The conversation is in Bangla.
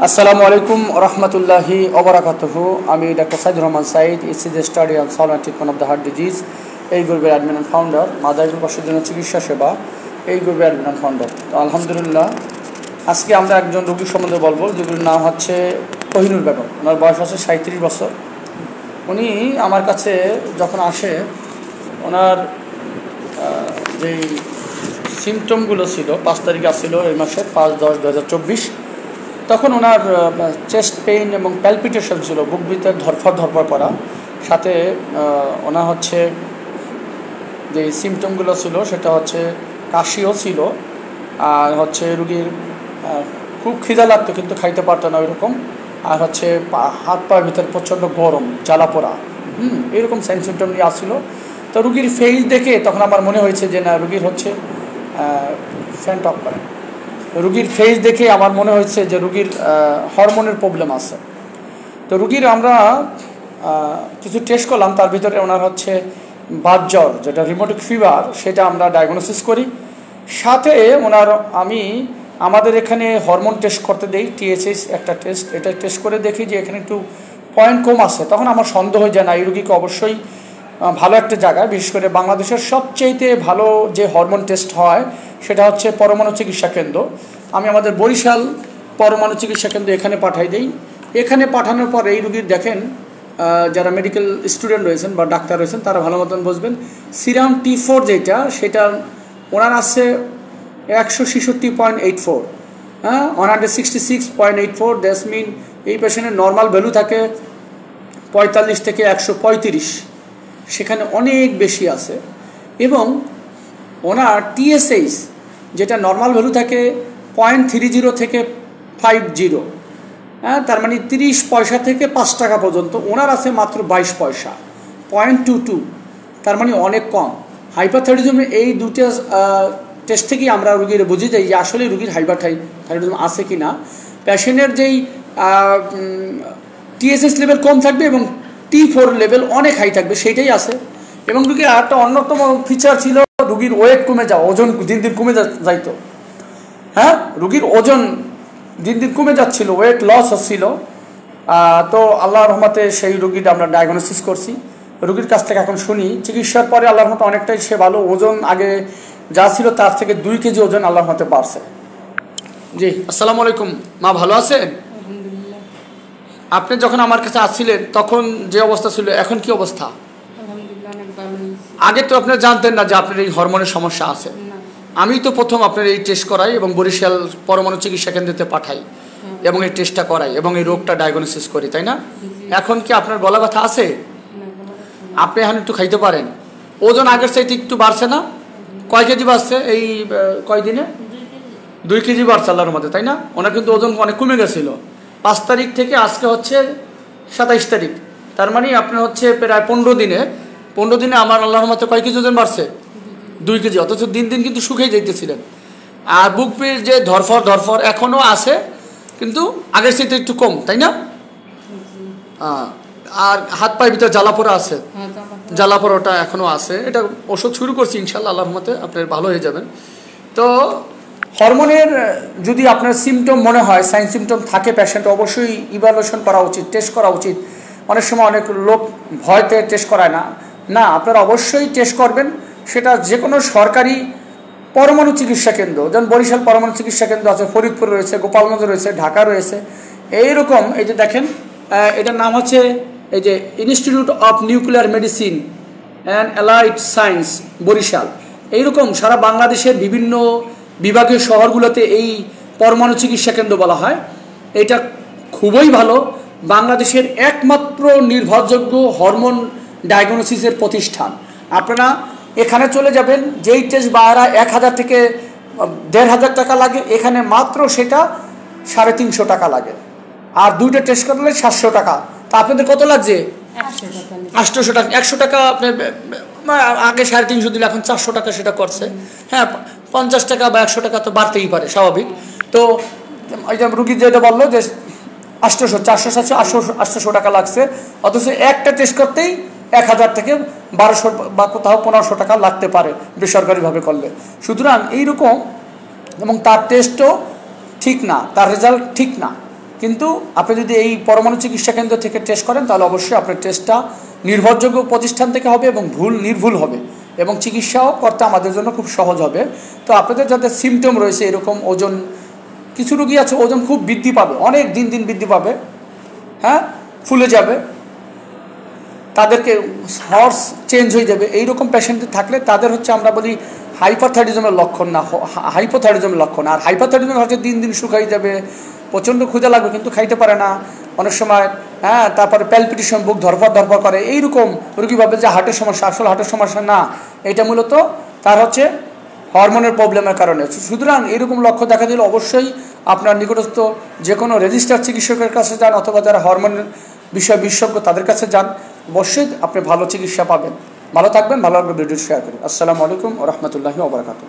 আসসালামু আলাইকুম রহমতুল্লাহি ওবরাকাতুহু। আমি ডাক্তার Saidur Rahman Sayeed, ECG study on solve and treatment of the heart disease, এই গ্রুপের অ্যাডমিন অ্যান্ড ফাউন্ডার, মাদারীপুর পাশের জন্য চিকিৎসা সেবা, এই গ্রুপের অ্যাডমিন অ্যান্ড ফাউন্ডার। তো আলহামদুলিল্লাহ, আজকে আমরা একজন রোগীর সম্বন্ধে বলবো, যেগুলোর নাম হচ্ছে কোহিনুর বেগম। ওনার বয়স আছে 37 বছর। উনি আমার কাছে যখন আসে, ওনার যেই সিমটমগুলো ছিল 5 তারিখে আসছিল, এই মাসের 5/10/2024, তখন ওনার চেস্ট পেইন এবং প্যালপিটেশন ছিল, বুক ভিতরে ধরফর করা, সাথে ওনার হচ্ছে যে সিমটমগুলো ছিল সেটা হচ্ছে কাশিও ছিল, আর হচ্ছে রুগীর খুব খিদা লাগতো কিন্তু খাইতে পারতো না ওইরকম, আর হচ্ছে হাত পায়ের ভিতরে প্রচণ্ড গরম, জ্বালা পোড়া, এইরকম সিমটম নিয়ে আসছিল। তো রুগীর ফেস দেখে তখন আমার মনে হয়েছে যে না, রুগীর হচ্ছে ফ্যান অফ করে, রুগীর ফেস দেখে আমার মনে হয়েছে যে রুগীর হরমোনের প্রবলেম আছে। তো রুগীর আমরা কিছু টেস্ট করলাম, তার ভিতরে ওনার হচ্ছে বাত জ্বর, যেটা রিউমেটিক ফিভার, সেটা আমরা ডায়াগনোসিস করি। সাথে ওনার আমাদের এখানে হরমোন টেস্ট করতে দেই, টিএসএইচ একটা টেস্ট, এটা টেস্ট করে দেখি যে এখানে একটু পয়েন্ট কম আছে। তখন আমার সন্দেহ হয়ে যায় না, এই রুগীকে অবশ্যই ভালো একটা জায়গায়, বিশেষ করে বাংলাদেশের সবচেয়েতে ভালো যে হরমোন টেস্ট হয় সেটা হচ্ছে পরমাণু চিকিৎসা কেন্দ্র। আমি আমাদের বরিশাল পরমাণু চিকিৎসা কেন্দ্র এখানে পাঠাই দিই। এখানে পাঠানোর পর এই রুগীর দেখেন, যারা মেডিকেল স্টুডেন্ট রয়েছেন বা ডাক্তার রয়েছেন তারা ভালো মতন বুঝবেন, সিরাম T4 যেটা, সেটা ওনার আছে 166.84, 166.84। দ্যাটস মিন এই পেশেন্টের নর্মাল ভ্যালু থাকে 45 থেকে 135, সেখানে অনেক বেশি আছে। এবং ওনার টিএসএইচ যেটা নর্মাল ভ্যালু থাকে 0.30 থেকে 50, তার মানে 30 পয়সা থেকে 5 টাকা পর্যন্ত, ওনার আছে মাত্র 22 পয়সা, 0.22, তার মানে অনেক কম। হাইপারথাইরয়েডিজমের এই দুটো টেস্ট থেকেই আমরা রুগীর বুঝে যাই যে আসলে রুগীর হাইপারথাইরয়েডিজম আছে কি না। পেশেন্টের যেই টিএসএইচ লেভেল কম থাকবে এবং T4 লেভেল অনেক হাই থাকবে, সেইটাই আছে। এবং রুগীর একটা অন্যতম ফিচার ছিল রুগীর ওয়েট কমে যাওয়া, ওজন দিন দিন কমে যাইতো। রুগীর ওজন দিন দিন কমে যাচ্ছিল, ওয়েট লস হচ্ছিল। তো আল্লাহর রহমতে সেই রুগীটা আমরা ডায়াগনোসিস করছি। রুগীর কাছ থেকে এখন শুনি, চিকিৎসার পরে আল্লাহর রহমতে অনেকটাই সে ভালো, ওজন আগে যা ছিল তার থেকে 2 কেজি ওজন আল্লাহর রহমতে বাড়ছে। জি, আসসালামু আলাইকুম মা, ভালো আছেন? আপনি যখন আমার কাছে আসছিলেন তখন যে অবস্থা ছিল, এখন কি অবস্থা? আগে তো আপনি জানতেন না যে আপনার এই হরমোনের সমস্যা আছে। আমি তো প্রথম আপনার এই টেস্ট করাই এবং বরিশাল পরমাণু চিকিৎসা কেন্দ্রে পাঠাই এবং এই টেস্টটা করাই এবং এই রোগটা ডায়াগনোসিস করি, তাই না? এখন কি আপনার গলা ব্যথা আছে? আপনি এখন একটু খাইতে পারেন। ওজন আগের চাইতে একটু বাড়ছে না? কয় কেজি বাড়ছে এই কয়দিনে? 2 কেজি বাড়ছে আল্লাহর মধ্যে, তাই না? ওনার কিন্তু ওজন অনেক কমে গেছিল। 5 তারিখ থেকে আজকে হচ্ছে 27 তারিখ, তার মানে আপনার হচ্ছে প্রায় 15 দিনে আমার আল্লাহর মধ্যে কয় কেজি ওজন বাড়ছে? 2 কেজি। অথচ দিন দিন কিন্তু শুকিয়ে যাইতেছিলেন। আর বুক পেয়ে যে ধরফর এখনও আছে, কিন্তু আগের চাইতে একটু কম, তাই না? আর হাত পায়ের ভিতরে জ্বালাপোড়া আছে, জ্বালাপোড়াটা এখনও আছে। এটা ওষুধ শুরু করছি, ইনশাল্লাহ আল্লাহর রহমতে আপনার ভালো হয়ে যাবেন। তো হরমোনের যদি আপনার সিমটম মনে হয়, সাইন সিমটম থাকে পেশেন্ট, অবশ্যই ইভ্যালুয়েশন করা উচিত, টেস্ট করা উচিত। অনেক সময় অনেক লোক ভয়তে টেস্ট করায় না, আপনারা অবশ্যই টেস্ট করবেন। সেটা যে কোনো সরকারি পরমাণু চিকিৎসা কেন্দ্র, যেমন বরিশাল পরমাণু চিকিৎসা কেন্দ্র আছে, ফরিদপুর রয়েছে, গোপালগঞ্জ রয়েছে, ঢাকা রয়েছে, এইরকম। এই যে দেখেন, এটার নাম হচ্ছে এই যে institute of nuclear medicine and allied science Barishal. এইরকম সারা বাংলাদেশের বিভিন্ন বিভাগীয় শহরগুলোতে এই পরমাণু চিকিৎসা কেন্দ্র বলা হয়। এটা খুবই ভালো, বাংলাদেশের একমাত্র নির্ভরযোগ্য হরমোন ডায়াগনোসিসের প্রতিষ্ঠান। আপনারা এখানে চলে যাবেন, যেই টেস্ট বাইরে 1000 থেকে 1500 টাকা লাগে, এখানে মাত্র সেটা 350 টাকা লাগে। আর 2টা টেস্ট করলে 700 টাকা। তা আপনাদের কত লাগছে? 800 টাকা। 100 টাকা আপনি আগে 350 দিলে এখন 400 টাকা সেটা করছে। 50 টাকা বা 100 টাকা তো বাড়তেই পারে, স্বাভাবিক। তো ওই যে রুগী যেটা বললো যে 800, 400, 800 টাকা লাগছে, অথচ একটা টেস্ট করতেই 1000 থেকে 1200 বা কোথাও 1500 টাকা লাগতে পারে বেসরকারিভাবে করলে। সুতরাং এইরকম, এবং তার টেস্টও ঠিক না, তার রেজাল্ট ঠিক না। কিন্তু আপনি যদি এই পরমাণু চিকিৎসা কেন্দ্র থেকে টেস্ট করেন তাহলে অবশ্যই আপনার টেস্টটা নির্ভরযোগ্য প্রতিষ্ঠান থেকে হবে এবং নির্ভুল হবে এবং চিকিৎসাও করতে আমাদের জন্য খুব সহজ হবে। তো আপনাদের যাদের সিমটম রয়েছে এরকম, ওজন, কিছু রোগী আছে ওজন খুব বৃদ্ধি পাবে, অনেক দিন দিন বৃদ্ধি পাবে, হ্যাঁ, ফুলে যাবে, তাদেরকে হর্স চেঞ্জ হয়ে যাবে, এইরকম পেশেন্ট থাকলে তাদের হচ্ছে আমরা বলি হাইপারথাইরয়েডিজমের লক্ষণ না, হাইপোথাইরয়েডিজমের লক্ষণ। আর হাইপারথাইরয়েডিজম হচ্ছে দিন দিন শুকাই যাবে, প্রচণ্ড ক্ষুধা লাগবে কিন্তু খাইতে পারে না অনেক সময়, হ্যাঁ, তারপরে প্যালপিটেশন, বুক ধরফর করে, এইরকম রোগী ভাবে যে হার্টের সমস্যা, আসলে হার্টের সমস্যা না, এটা মূলত তার হচ্ছে হরমোনের প্রবলেমের কারণে। সুতরাং এরকম লক্ষ্য দেখা দিলে অবশ্যই আপনার নিকটস্থ যে কোনো রেজিস্টার চিকিৎসকের কাছে যান অথবা যারা হরমোনের বিষয় বিশেষজ্ঞ তাদের কাছে যান, অবশ্যই আপনি ভালো চিকিৎসা পাবেন। ভালো থাকবেন, ভালো লাগবে ভিডিও শেয়ার করুন। আসসালামু আলাইকুম ওয়া রাহমাতুল্লাহি ওয়া বারাকাতুহু।